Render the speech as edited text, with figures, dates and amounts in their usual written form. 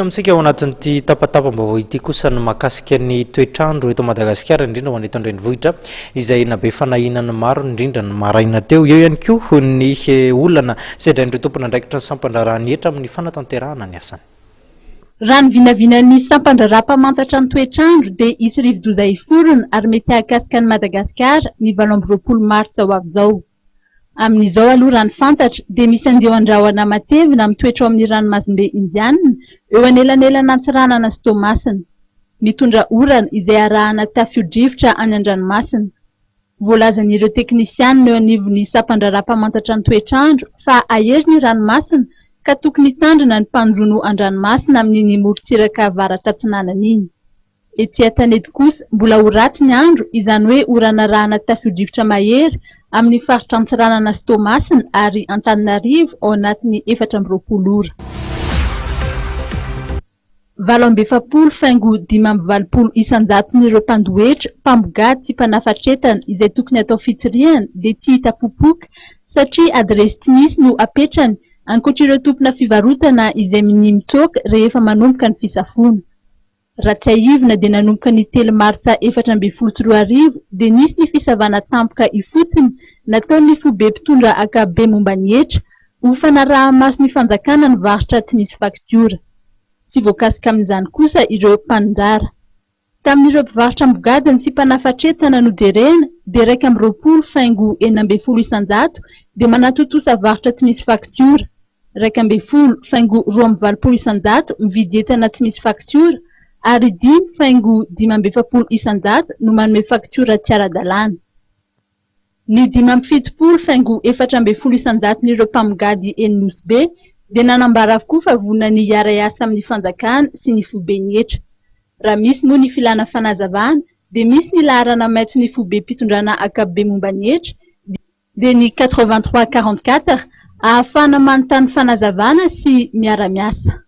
Amintsika ao anatin'ity tapatapam-baovao ity kosa ny mahakasika ny toetr'andro eto Madagasikara indrindra ho an'ny eto an-drenivohitra izay nabe fanahinany maro indrindra ny maraina teo. Eo ihany koa ny olana sedrain'ireo tomponadraikitry ny sampan-draharahan'ny hetra amin'ny fanatanterahana ny asany. Raha ny vinavinan'ny sampan-draharahamantatra ny toetr'andro dia isy rivo-doza iforona ary mety hahakasika ny Madagasikara ny 20 martsa ho avy izao. Amin'izao aloha raha ny fantatra dia misy andeho andrahoana matevina amin'ny toetra ao amin'ny ranomasimbe indianina eo anelanelana antsiranana sy tomasina. Mitondra orana izay arahana tafio-drivotra any an-dranomasina. Voalazan'ireo teknisianina eo anivon'ny sampan-draharahamantatra ny toetr'andro fa ahery ny ranomasina ka tokony hitandrina ny mpanjono an-dranomasina amin'iny morontsiraka avaratra atsinanana iny. Etsy Antanety kosa mbola ho ratsy ny andro izany hoe orana arahana tafio-drivotra mahery amin'ny faritra antsiranana sy tomasina ary Antananarivo ao anatin'ny 20 ora. 27 faingo 520 isan-jaton'ireo mpandoetra, mpambogaty sy mpanafatretana izay tokony atao fitsirihana dia tsy hita popoka satria adresy tsy misy no apetrany ankoatr'ireo tompona fivarotana izay mitsoaka rehefa manomboka ny fisafoana. Raha tsy haivina dia nanomboka ny 3 martsa 2022 dia nisy ny fisavana tampoka ifotony nataon'ny fobe mpitondra akabe momba ny hetra ho fanaraha-maso ny fanjakana ny varotra tsy misy faktiora. Tsy voakasika amin'izany kosa ireo mpandrara. Tamin'ireo mpivarotra ambogadiny sy mpanafatretana no jerena dia 220 faingo 4 isan-jato dia manatotosa varotra tsy misy faktiora. 220 faingo 220 isan-jato mividy entana tsy misy faktiora ary 5 faingo 570 isan-jato no manome faktiora tsy ara-dalàna. Ny 570 faingo 420 isan-jato n'ireo mpamogady eny-nosy be dia nanambara avokoa fa vonona ny hiara asa amin'ny fanjakana sy ny foben'ny hetra. Raha misy moa ny filana fanazavana dia misy ny laharana maitso ny fobe mpitondrana akabe momba ny hetra dia ny 8344 ahafahana manontany fanazavana sy miara-miasa.